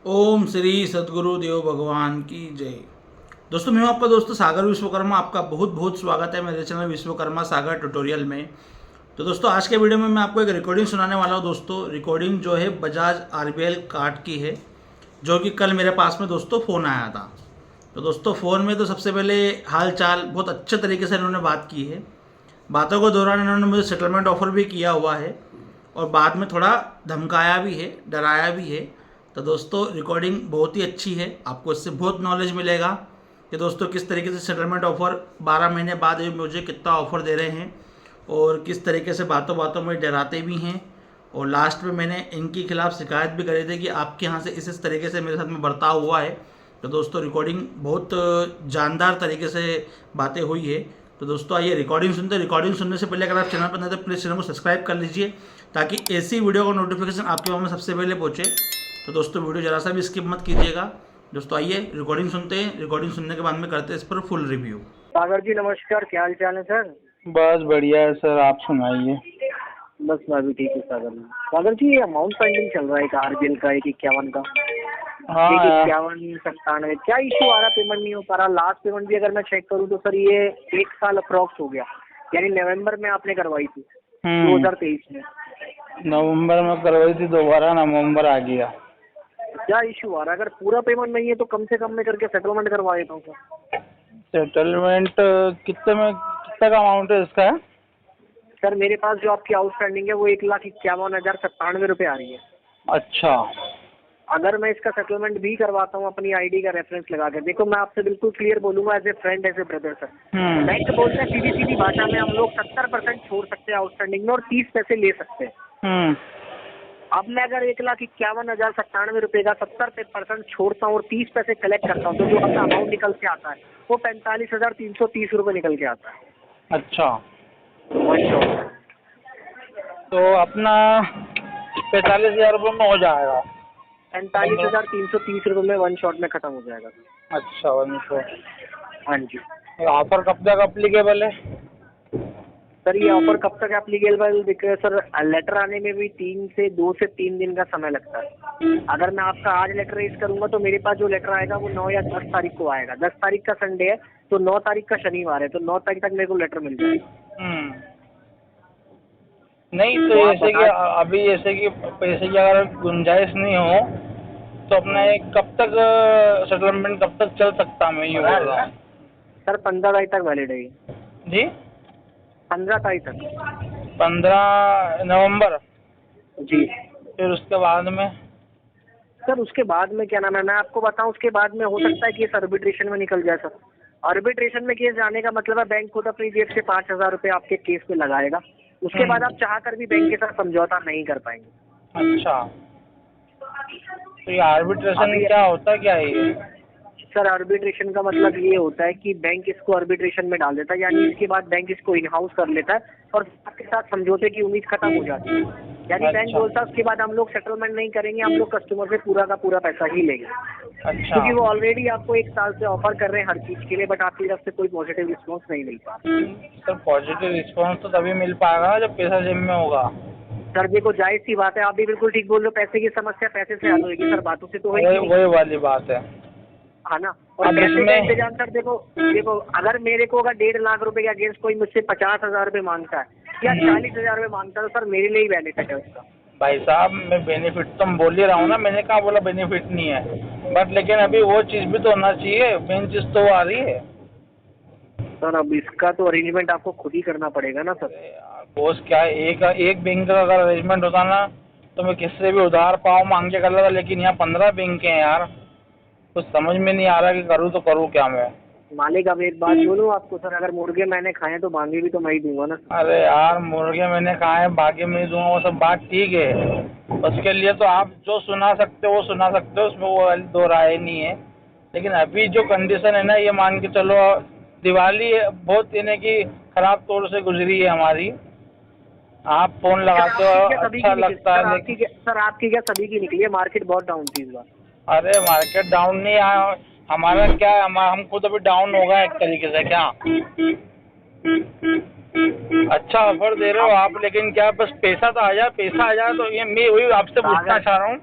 ओम श्री सद्गुरु देव भगवान की जय। दोस्तों, मैं हूं आपका दोस्त सागर विश्वकर्मा। आपका बहुत बहुत स्वागत है मेरे चैनल विश्वकर्मा सागर ट्यूटोरियल में। तो दोस्तों, आज के वीडियो में मैं आपको एक रिकॉर्डिंग सुनाने वाला हूं। दोस्तों, रिकॉर्डिंग जो है बजाज आरबीएल कार्ड की है, जो कि कल मेरे पास में दोस्तों फ़ोन आया था। तो दोस्तों, फ़ोन में तो सबसे पहले हाल चाल बहुत अच्छे तरीके से इन्होंने बात की है। बातों के दौरान इन्होंने मुझे सेटलमेंट ऑफर भी किया हुआ है और बाद में थोड़ा धमकाया भी है, डराया भी है। तो दोस्तों, रिकॉर्डिंग बहुत ही अच्छी है, आपको इससे बहुत नॉलेज मिलेगा कि दोस्तों किस तरीके से सेटलमेंट ऑफर 12 महीने बाद ये मुझे कितना ऑफर दे रहे हैं और किस तरीके से बातों बातों में डराते भी हैं। और लास्ट में मैंने इनके खिलाफ़ शिकायत भी करी थी कि आपके यहाँ से इस तरीके से मेरे साथ में बर्ताव हुआ है। तो दोस्तों, रिकॉर्डिंग बहुत जानदार तरीके से बातें हुई है। तो दोस्तों, आइए रिकॉर्डिंग सुनते हैं। रिकॉर्डिंग सुनने से पहले अगर आप चैनल पर नए तो प्लीज़ चैनल को सब्सक्राइब कर लीजिए, ताकि ऐसी वीडियो का नोटिफिकेशन आपके पास में सबसे पहले पहुँचे। तो दोस्तों, वीडियो ज़रा सा भी स्किप मत कीजिएगा। दोस्तों, आइए रिकॉर्डिंग सुनते हैं। रिकॉर्डिंग सुनने के बाद में करते हैं इस पर फुल रिव्यू। सागर जी नमस्कार, क्या हाल चाल है सर। बस बढ़िया है सर, आप सुनाइए। बस मैं भी ठीक हूँ सागर जी। सागर जी, ये अमाउंट पेंडिंग चल रहा है एक आरबीएल का 151 का, हाँ एक यार, 5197, क्या इशू आ रहा, पेमेंट नहीं हो पा रहा। लास्ट पेमेंट भी अगर मैं चेक करूँ तो सर ये 1 साल अप्रॉक्स हो गया, यानी नवंबर में आपने करवाई थी 2023 में। नवंबर में करवाई थी, दोबारा नवंबर आ गया। क्या इशू आ रहा है? अगर पूरा पेमेंट नहीं है तो कम से कम में करके सेटलमेंट करवा देता हूँ सर। सेटलमेंट कितने का अमाउंट है इसका है? सर मेरे पास जो आपकी आउटस्टैंडिंग है वो 1,51,097 रुपये आ रही है। अच्छा। अगर मैं इसका सेटलमेंट भी करवाता हूँ अपनी आईडी का रेफरेंस लगा कर, देखो मैं आपसे बिल्कुल क्लियर बोलूंगा, as a friend, as a brother sir. Bank बोलते हैं सीधी सीधी भाषा में, हम लोग 70% छोड़ सकते हैं आउटस्टैंडिंग में और 30 पैसे ले सकते हैं। अब मैं अगर 1,51,097 रुपये का 70% छोड़ता हूँ और 30 पैसे कलेक्ट करता हूँ तो जो अपना अमाउंट निकल के आता है वो 45,330 रुपये निकल के आता है। अच्छा, वन शॉट। तो अपना 45,000 रुपये में हो जाएगा। 45,330 रुपये में वन शॉट में खत्म हो जाएगा। अच्छा, 100। हाँ जी ऑफर कब तक अप्लीकेबल है? सर, ये ऑफर कब तक एप्लीकेबल दिख रहा है सर? लेटर आने में भी 2 से 3 दिन का समय लगता है। अगर मैं आपका आज लेटर रेज करूंगा तो मेरे पास जो लेटर आएगा वो 9 या 10 तारीख को आएगा। 10 तारीख का संडे है तो 9 तारीख का शनिवार है, तो 9 तारीख तक मेरे को लेटर मिल जाएगा। नहीं तो तो आप जैसे कि अभी जैसे कि पैसे की अगर गुंजाइश नहीं हो तो अपना एक कब तक सेटलमेंट कब तक चल सकता, मैं ये बोल रहा हूँ। सर 15 तारीख तक वैलिड है ये। जी, 15 तारीख तक 15 नवंबर। जी। फिर उसके बाद में सर उसके बाद में क्या नाम है, मैं आपको बताऊं, उसके बाद में हो सकता है केस आर्बिट्रेशन में निकल जाए सर। आर्बिट्रेशन में केस जाने का मतलब है बैंक खुद अपनी जेब से 5,000 रुपये आपके केस पे लगाएगा। उसके बाद आप चाह कर भी बैंक के साथ समझौता नहीं कर पाएंगे। अच्छा, तो ये आर्बिट्रेशन क्या होता है, क्या है ये? सर आर्बिट्रेशन का मतलब ये होता है कि बैंक इसको आर्बिट्रेशन में डाल देता है, यानी इसके बाद बैंक इसको इन हाउस कर लेता है और आपके साथ समझौते की उम्मीद खत्म हो जाती है। यानी बैंक अच्छा। बोलता है उसके बाद हम लोग सेटलमेंट नहीं करेंगे, हम लोग कस्टमर से पूरा का पूरा पैसा ही लेंगे। अच्छा, क्योंकि वो ऑलरेडी आपको 1 साल से ऑफर कर रहे हैं हर चीज के लिए, बट आपकी तरफ से कोई पॉजिटिव रिस्पॉन्स नहीं मिल पा रहा। सर पॉजिटिव रिस्पॉन्स तो तभी मिल पाएगा ना जब पैसा जेब में होगा। सर देखो, जायज सी बात है, आप भी बिल्कुल ठीक बोल रहे हो, पैसे की समस्या पैसे से हल होगी सर, बातों से तो होगी वही वाली बात है। है ना। और अब पैसे का इसमें इंतजाम सर, देखो अगर मेरे को अगर 1.5 लाख रुपए के अगेंस्ट कोई मुझसे 50,000 रुपये मांगता है या 40,000 रुपये मांगता है तो सर मेरे लिए ही बेनिफिट है उसका। भाई साहब, मैं बेनिफिट तो बोल ही रहा हूँ ना, मैंने कहा बोला बेनिफिट नहीं है, बट लेकिन अभी वो चीज़ भी तो होना चाहिए, मेन चीज़ तो वो आ रही है। सर अब इसका तो अरेंजमेंट आपको खुद ही करना पड़ेगा ना सर। बोस क्या है, एक बैंक का अगर अरेंजमेंट होता ना तो मैं किससे भी उधार पाँव मांग के कर लेता, लेकिन यहाँ 15 बैंक हैं यार, कुछ समझ में नहीं आ रहा कि करूँ तो करूँ क्या मैं। मालिक अब एक बात बोलूँ आपको सर, अगर मुर्गे मैंने खाए तो मांगे भी तो मैं ही दूंगा ना। अरे यार, मुर्गे मैंने कहा है, बाकी मैं नहीं दूंगा, वो सब बात ठीक है, उसके लिए तो आप जो सुना सकते हो वो सुना सकते हो, उसमें वो वाली दो राय नहीं है। लेकिन अभी जो कंडीशन है ना, ये मान के चलो, दिवाली बहुत यानी कि खराब तौर से गुजरी है हमारी। आप फोन लगाते हो अच्छा लगता है, लेकिन सर आपकी क्या सभी की निकली है, मार्केट बहुत डाउन थी इस बार। अरे मार्केट डाउन नहीं आया, हमारा क्या है, हम खुद अभी डाउन हो गए एक तरीके से। क्या अच्छा ऑफर दे रहे हो आप, लेकिन क्या बस पैसा तो आ जाए, पैसा आ जाए तो ये मैं वही आपसे पूछना चाह रहा हूँ।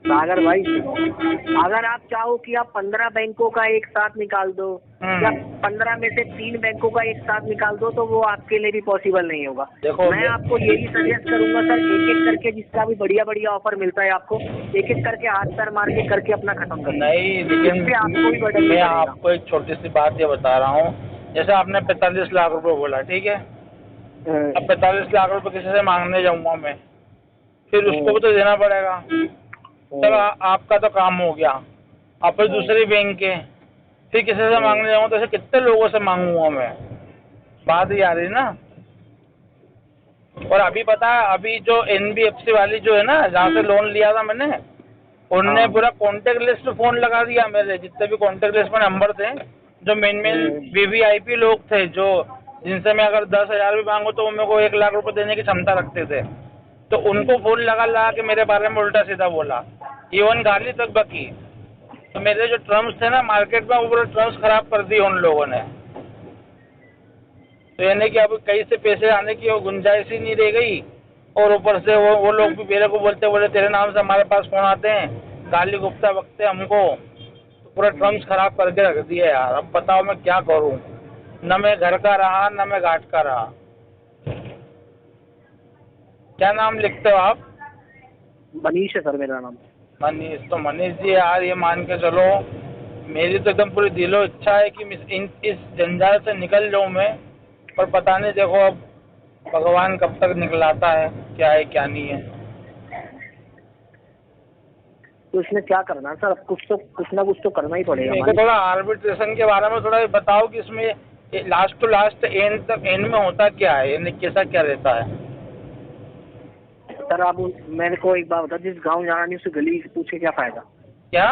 सागर भाई, अगर आप चाहो कि आप 15 बैंकों का एक साथ निकाल दो या 15 में से 3 बैंकों का एक साथ निकाल दो तो वो आपके लिए भी पॉसिबल नहीं होगा। मैं आपको यही सजेस्ट करूंगा सर, एक एक करके जिसका भी बढ़िया बढ़िया ऑफर मिलता है आपको, एक एक करके हाथ पैर मार के करके अपना खत्म कर। नहीं, लेकिन आपको भी बदल, मैं आपको एक छोटी सी बात ये बता रहा हूँ, जैसे आपने 45 लाख रुपए बोला, ठीक है, अब 45 लाख रुपए किसी से मांगने जाऊंगा मैं, फिर उसको भी तो देना पड़ेगा। चलो आपका तो काम हो गया, अब फिर दूसरी बैंक के फिर किसी से मांगने जाऊंगा तो ऐसे कितने लोगों से मांगूंगा मैं, बात ही आ रही ना। और अभी पता है, अभी जो NBFC वाली जो है ना, जहाँ से लोन लिया था मैंने, उनने पूरा कॉन्टेक्ट लिस्ट फोन लगा दिया, मेरे जितने भी कॉन्टेक्ट लिस्ट में नंबर थे, जो मेन VVIP लोग थे, जो जिनसे मैं अगर 10,000 भी मांगू तो वो मेरे को 1 लाख रुपए देने की क्षमता रखते थे, तो उनको फोन लगा के मेरे बारे में उल्टा सीधा बोला, इवन गाली तक बकी। तो मेरे जो टर्म्स थे ना मार्केट में, वो पूरे टर्म्स खराब कर दिए उन लोगों ने। तो यानी कि अब कहीं से पैसे आने की वो गुंजाइश ही नहीं रह गई, और ऊपर से वो लोग भी मेरे को बोले तेरे नाम से हमारे पास फोन आते हैं, गाली गुप्ता बकते हमको, तो पूरा टर्म्स खराब करके रख दिया यार। अब बताओ मैं क्या करूं, न मैं घर का रहा न मैं घाट का रहा। क्या नाम लिखते हो आप? मनीष है सर मेरा नाम। मनीष, तो मनीष जी यार ये मान के चलो, मेरी तो एकदम पूरी दिलो इच्छा है कि इस जंजाल से निकल जाऊं मैं, पर पता नहीं, देखो अब भगवान कब तक निकलाता है, क्या है क्या नहीं है। तो इसमें क्या करना है सर? कुछ ना कुछ तो करना ही पड़ेगा। मेरे को थोड़ा आर्बिट्रेशन के बारे में थोड़ा बताओ कि इसमें लास्ट टू लास्ट एंड में होता क्या है, यानी कैसा क्या रहता है? सर आप मेरे को एक बात बताओ, जिस गांव जाना नहीं उसे गली पूछे क्या फायदा? क्या?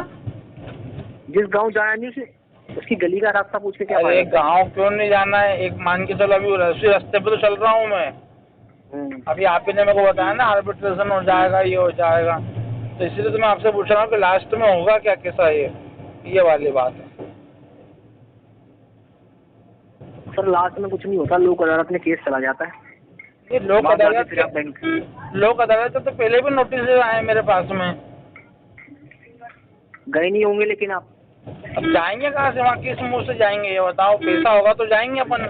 जिस गांव जाना नहीं उसे उसकी गली का रास्ता पूछ के क्या अरे फायदा? गांव क्यों नहीं जाना है, एक मान के चलो अभी उसी रास्ते पे तो चल रहा हूँ मैं। अभी आप ही ने मेरे को बताया ना आर्बिट्रेशन हो जाएगा, ये हो जाएगा, तो इसीलिए तो मैं आपसे पूछ रहा हूँ कि लास्ट में होगा क्या, कैसा ये वाली बात है। सर लास्ट में कुछ नहीं होता, लोक अदालत में केस चला जाता है। ये लोक अदालत तो पहले भी नोटिस आए मेरे पास में। गए नहीं होंगे लेकिन आप? अब जाएंगे कहाँ से, वहाँ किस मुंह से जाएंगे ये बताओ? पैसा होगा तो जाएंगे अपन।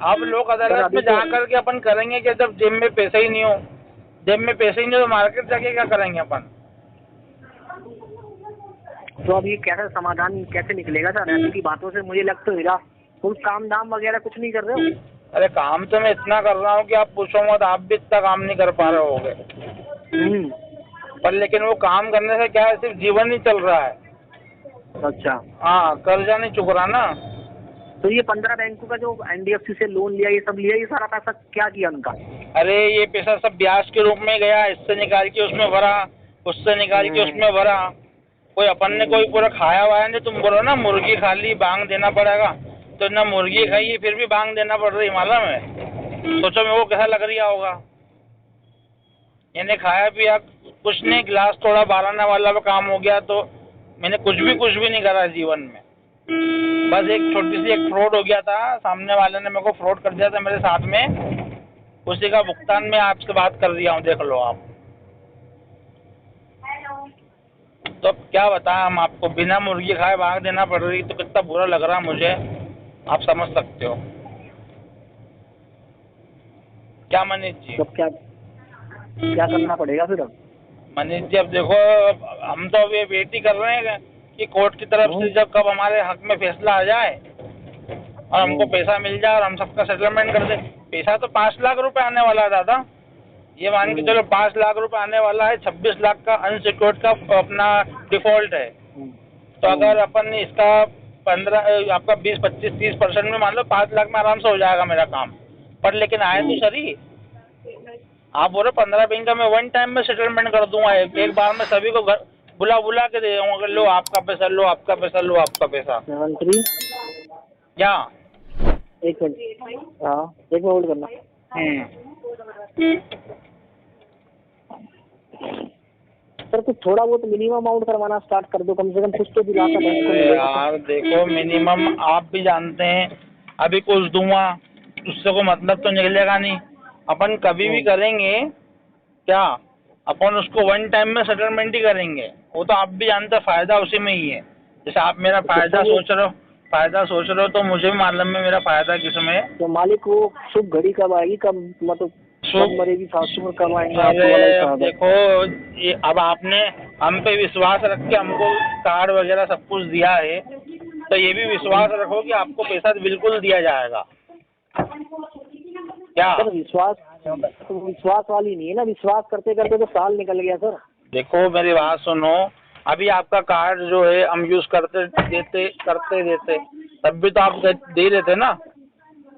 अब लोक अदालत में जा करके अपन करेंगे कि जब जेब में पैसा ही नहीं हो, जेब में पैसे ही नहीं तो मार्केट जाके क्या करेंगे अपन? तो अब ये कैसा समाधान कैसे निकलेगा सर? आपकी बातों से मुझे लग तो रहा कुछ काम दाम वगैरह कुछ नहीं कर रहे हो। अरे काम तो मैं इतना कर रहा हूँ कि आप पूछो मत, आप भी इतना काम नहीं कर पा रहे होगे। पर लेकिन वो काम करने से क्या है, सिर्फ जीवन ही चल रहा है। अच्छा। हाँ, कर्जा नहीं चुक रहा ना। तो ये 15 बैंकों का जो NBFC से लोन लिया, ये सब लिया, ये सारा पैसा क्या किया उनका? अरे ये पैसा सब ब्याज के रूप में गया, इससे निकाल के उसमें भरा, उससे निकाल के उसमें भरा। कोई अपन ने कोई पूरा खाया हुआ नहीं। तुम बोलो ना मुर्गी खा ली बांग देना पड़ेगा, तो ना मुर्गी खाई फिर भी बांग देना पड़ रही मालूम है। सोचो मेरे को कैसा लग रहा होगा। मैंने खाया पिया कुछ नहीं, गिलास थोड़ा बाराना वाला पे काम हो गया, तो मैंने कुछ भी नहीं करा जीवन में। बस एक छोटी सी एक फ्रॉड हो गया था, सामने वाले ने मेरे को फ्रॉड कर दिया था मेरे साथ में, उसी का भुगतान मैं आपसे बात कर दिया हूँ, देख लो आप। तो अब क्या बताएं हम आपको, बिना मुर्गी खाए भाग देना पड़ रही, तो कितना बुरा लग रहा मुझे, आप समझ सकते हो क्या मनीष जी? तो क्या करना पड़ेगा फिर अब? मनीष जी अब देखो, हम तो अभी वेट ही कर रहे हैं कि कोर्ट की तरफ से जब कब हमारे हक में फैसला आ जाए और हमको पैसा मिल जाए और हम सबका सेटलमेंट कर दे। पैसा तो 5 लाख रुपए आने वाला है दादा, ये मान के चलो 5 लाख रुपए आने वाला है। 26 लाख का अनसिक्योर्ड का अपना डिफॉल्ट है। तो अगर अपन इसका 15 आपका 20-25-30% में मान लो 5 लाख में आराम से हो जाएगा मेरा काम। पर लेकिन आए तो सही, आप बोलो 15 बैंक का मैं 1 टाइम में सेटलमेंट कर दूंगा, एक बार में सभी को घर बुला के दे दूंगा, लो आपका पैसा, लो आपका पैसा, लो आपका पैसा। 73 क्या? एक मिनट, हाँ एक मिनट होल्ड करना। सर कुछ थोड़ा बहुत मिनिमम अमाउंट करवाना स्टार्ट कर दो, कम से कम कुछ तो दिलासा बैंक को मिलेगा। यार देखो मिनिमम आप भी जानते हैं, अभी कुछ दूंगा उससे कोई मतलब तो निकलेगा नहीं। अपन कभी भी करेंगे क्या, अपन उसको वन टाइम में सेटलमेंट ही करेंगे। वो तो आप भी जानते हैं फायदा उसी में ही है। जैसे आप मेरा फायदा सोच रहे हो तो मुझे भी मालूम है मेरा फायदा किस में है। तो मालिक वो शुभ घड़ी कब आएगी, कब मतलब कब मरेगी सासू और कब आएंगे आपको वाला अरे हिसाब है। देखो, ये अब आपने हम पे विश्वास रख के हमको कार्ड वगैरह सब कुछ दिया है, तो ये भी विश्वास रखो कि आपको पैसा बिल्कुल दिया जाएगा। क्या सर विश्वास वाली नहीं है ना, विश्वास करते करते तो साल निकल गया सर। देखो मेरी बात सुनो, अभी आपका कार्ड जो है हम यूज करते देते तब भी तो आप दे रहे थे ना।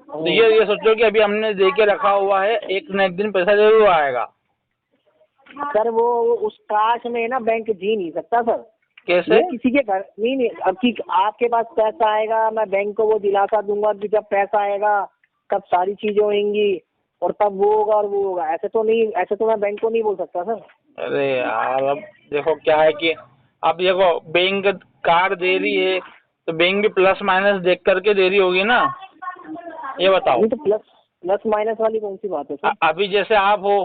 तो ये सोचो कि अभी हमने दे के रखा हुआ है, एक न एक दिन पैसा जरूर आएगा। सर वो उस काश में ना बैंक जी नहीं सकता सर। कैसे? ये किसी के घर नहीं अब कि आपके पास पैसा आएगा, मैं बैंक को वो दिलासा दूंगा कि जब पैसा आएगा तब सारी चीजें होंगी और तब वो होगा और वो होगा, ऐसे तो नहीं, ऐसे तो मैं बैंक को नहीं बोल सकता सर। अरे यार अब देखो क्या है कि अब देखो बैंक कार्ड दे रही है तो बैंक भी प्लस माइनस देख करके दे रही होगी ना, ये बताओ। नहीं तो प्लस माइनस वाली कौन सी बात है सर? अभी जैसे आप हो,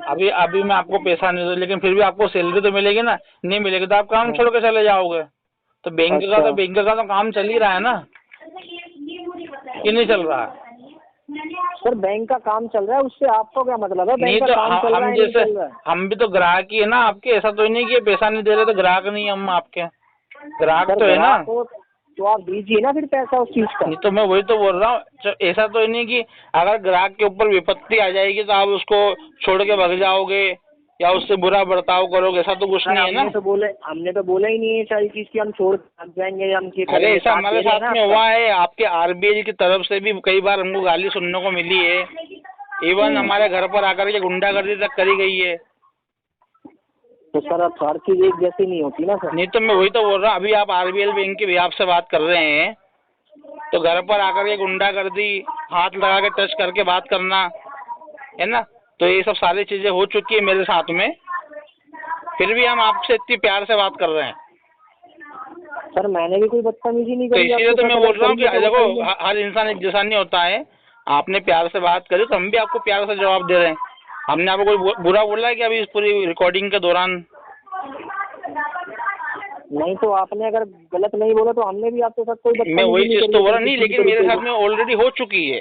अभी मैं आपको पैसा नहीं दूँ लेकिन फिर भी आपको सैलरी तो मिलेगी ना। नहीं मिलेगी तो आप काम छोड़ के चले जाओगे। तो बैंक का तो काम चल ही रहा है ना, कि नहीं चल रहा है? सर बैंक का काम चल रहा है, उससे आपको क्या मतलब है? नहीं बैंक तो का काम चल रहा है, नहीं चल रहा है। हम भी तो ग्राहक ही है ना आपके। ऐसा तो नहीं कि पैसा नहीं दे रहे तो ग्राहक नहीं है हम आपके, ग्राहक तो है ना। तो आप दीजिए ना फिर पैसा उस चीज का। नहीं तो मैं वही तो बोल रहा हूँ, ऐसा तो नहीं कि अगर ग्राहक के ऊपर विपत्ति आ जाएगी तो आप उसको छोड़ के भाग जाओगे या उससे बुरा बर्ताव करोगे, ऐसा तो कुछ नहीं है ना। हमने तो बोला ही नहीं है सारी चीज की हम छोड़ भाग जाएंगे हम। अरे ऐसा हमारे साथ में हुआ है, आपके आरबीआई की तरफ से भी कई बार हमको गाली सुनने को मिली है। इवन हमारे घर पर आकर के गुंडागर्दी तक करी गई है। तो सर अब हर चीज एक जैसी नहीं होती ना सर। नहीं तो मैं वही तो बोल रहा हूँ, अभी आप आरबीएल बैंक के बिहाफ से बात कर रहे हैं तो घर पर आकर के गुंडागर्दी, हाथ लगा के टच करके बात करना है ना, तो ये सब सारी चीजें हो चुकी है मेरे साथ में, फिर भी हम आपसे इतनी प्यार से बात कर रहे हैं। सर मैंने भी कोई बदतमीजी नहीं तो करी। इसीलिए तो मैं बोल रहा हूँ कि देखो हर इंसान एक जैसा नहीं होता है। आपने प्यार से बात करी तो हम भी आपको प्यार से जवाब दे रहे हैं। हमने आपको कोई बुरा बोला है कि अभी इस पूरी रिकॉर्डिंग के दौरान? नहीं तो आपने अगर गलत नहीं बोला तो हमने भी आपके साथ कोई मैं वही चीज तो बोल रहा नहीं, लेकिन मेरे साथ में ऑलरेडी हो चुकी है,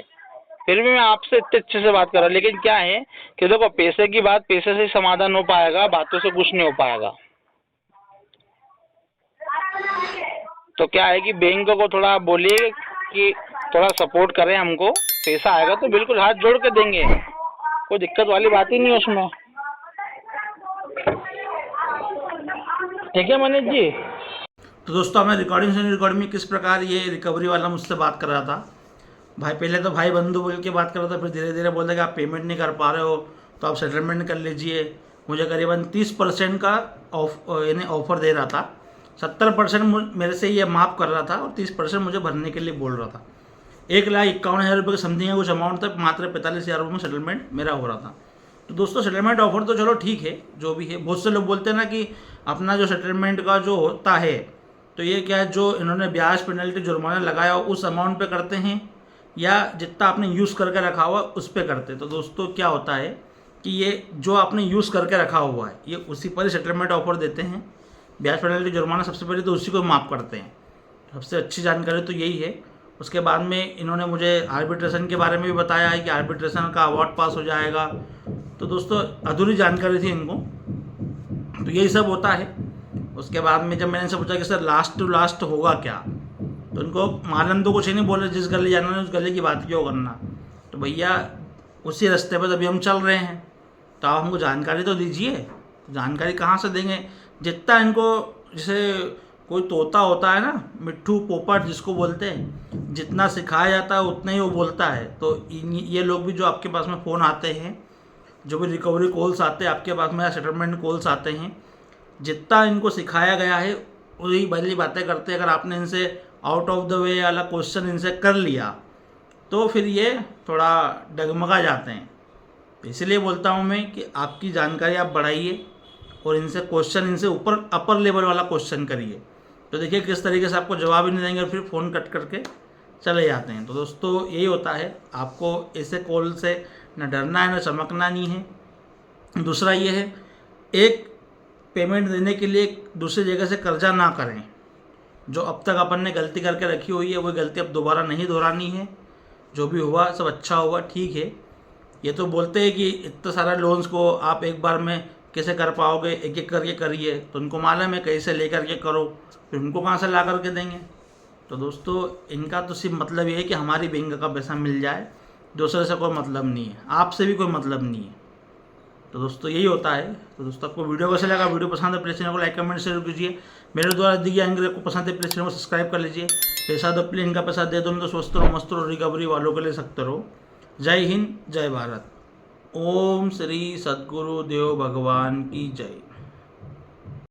फिर भी मैं आपसे इतने अच्छे से बात कर रहा हूँ। लेकिन क्या है कि देखो पैसे की बात पैसे से ही समाधान हो पाएगा, बातों से कुछ नहीं हो पाएगा। तो क्या है कि बैंक को थोड़ा बोलिए कि थोड़ा सपोर्ट करें हमको, पैसा आएगा तो बिल्कुल हाथ जोड़ के देंगे, कोई दिक्कत वाली बात ही नहीं है उसमें। ठीक है मनीष जी। तो दोस्तों हमें रिकॉर्डिंग में किस प्रकार ये रिकवरी वाला मुझसे बात कर रहा था। भाई पहले तो भाई बंधु बोल के बात कर रहा था, फिर धीरे धीरे बोलता कि आप पेमेंट नहीं कर पा रहे हो तो आप सेटलमेंट कर लीजिए। मुझे करीबन 30% का यानी ऑफर दे रहा था। 70% मेरे से ये माफ़ कर रहा था और 30% मुझे भरने के लिए बोल रहा था। 1,51,000 रुपये के समथिंग कुछ अमाउंट तक, मात्र 45,000 रुपये में सेटलमेंट मेरा हो रहा था। तो दोस्तों सेटलमेंट ऑफर तो चलो ठीक है जो भी है। बहुत से लोग बोलते हैं ना कि अपना जो सेटलमेंट का जो होता है तो ये क्या है, जो इन्होंने ब्याज पेनल्टी जुर्माना लगाया हो उस अमाउंट पे करते हैं या जितना आपने यूज़ करके रखा हुआ उस पर करते हैं। तो दोस्तों क्या होता है कि ये जो आपने यूज़ करके रखा हुआ है ये उसी पर ही सेटलमेंट ऑफर देते हैं। ब्याज पेनल्टी जुर्माना सबसे पहले तो उसी को माफ़ करते हैं। सबसे अच्छी जानकारी तो यही है। उसके बाद में इन्होंने मुझे आर्बिट्रेशन के बारे में भी बताया है कि आर्बिट्रेशन का अवार्ड पास हो जाएगा। तो दोस्तों अधूरी जानकारी थी इनको, तो यही सब होता है। उसके बाद में जब मैंने इनसे पूछा कि सर लास्ट टू लास्ट होगा क्या, तो इनको मालूम तो कुछ ही नहीं बोले, जिस गली जाना है उस गली की बात क्यों करना। तो भैया उसी रास्ते पर अभी हम चल रहे हैं, तो आप हमको जानकारी तो दीजिए। जानकारी कहाँ से देंगे? जितना इनको, जैसे कोई तोता होता है ना, मिट्ठू पोपट जिसको बोलते हैं, जितना सिखाया जाता है उतना ही वो बोलता है। तो ये लोग भी जो आपके पास में फ़ोन आते हैं, जो भी रिकवरी कॉल्स आते हैं आपके पास में या सेटलमेंट कॉल्स आते हैं, जितना इनको सिखाया गया है वही वाली बातें करते हैं। अगर आपने इनसे आउट ऑफ द वे वाला क्वेश्चन इनसे कर लिया तो फिर ये थोड़ा डगमगा जाते हैं। तो इसलिए बोलता हूँ मैं कि आपकी जानकारी आप बढ़ाइए और इनसे क्वेश्चन, इनसे ऊपर अपर लेवल वाला क्वेश्चन करिए। तो देखिए किस तरीके से आपको जवाब ही नहीं देंगे और फिर फ़ोन कट करके चले जाते हैं। तो दोस्तों यही होता है, आपको ऐसे कॉल से न डरना है न चमकना नहीं है। दूसरा ये है एक पेमेंट देने के लिए दूसरी जगह से कर्जा ना करें। जो अब तक अपन ने गलती करके रखी हुई है वो गलती अब दोबारा नहीं दोहरानी है। जो भी हुआ सब अच्छा हुआ, ठीक है। ये तो बोलते हैं कि इतना सारा लोन्स को आप एक बार में कैसे कर पाओगे, एक एक करके करिए, तो उनको मालूम है कैसे लेकर के करो, फिर उनको कहाँ से ला करके देंगे। तो दोस्तों इनका तो सिर्फ मतलब ये है कि हमारी बैंक का पैसा मिल जाए, दूसरे से कोई मतलब नहीं है, आपसे भी कोई मतलब नहीं है। तो दोस्तों यही होता है। तो दोस्तों आपको वीडियो कैसा लगा, वीडियो पसंद है प्लीज़ चैनल को लाइक कमेंट शेयर कीजिए। मेरे द्वारा दी गई जानकारी आपको पसंद है प्लीज़ चैनल को सब्सक्राइब कर लीजिए। पैसा दो प्लीज, इनका पैसा दे दो, तो स्वस्थ रहो मस्त रहो, रिकवरी वालों के लिए सख्त रहो। जय हिंद जय भारत। ओम श्री सद्गुरु देव भगवान की जय।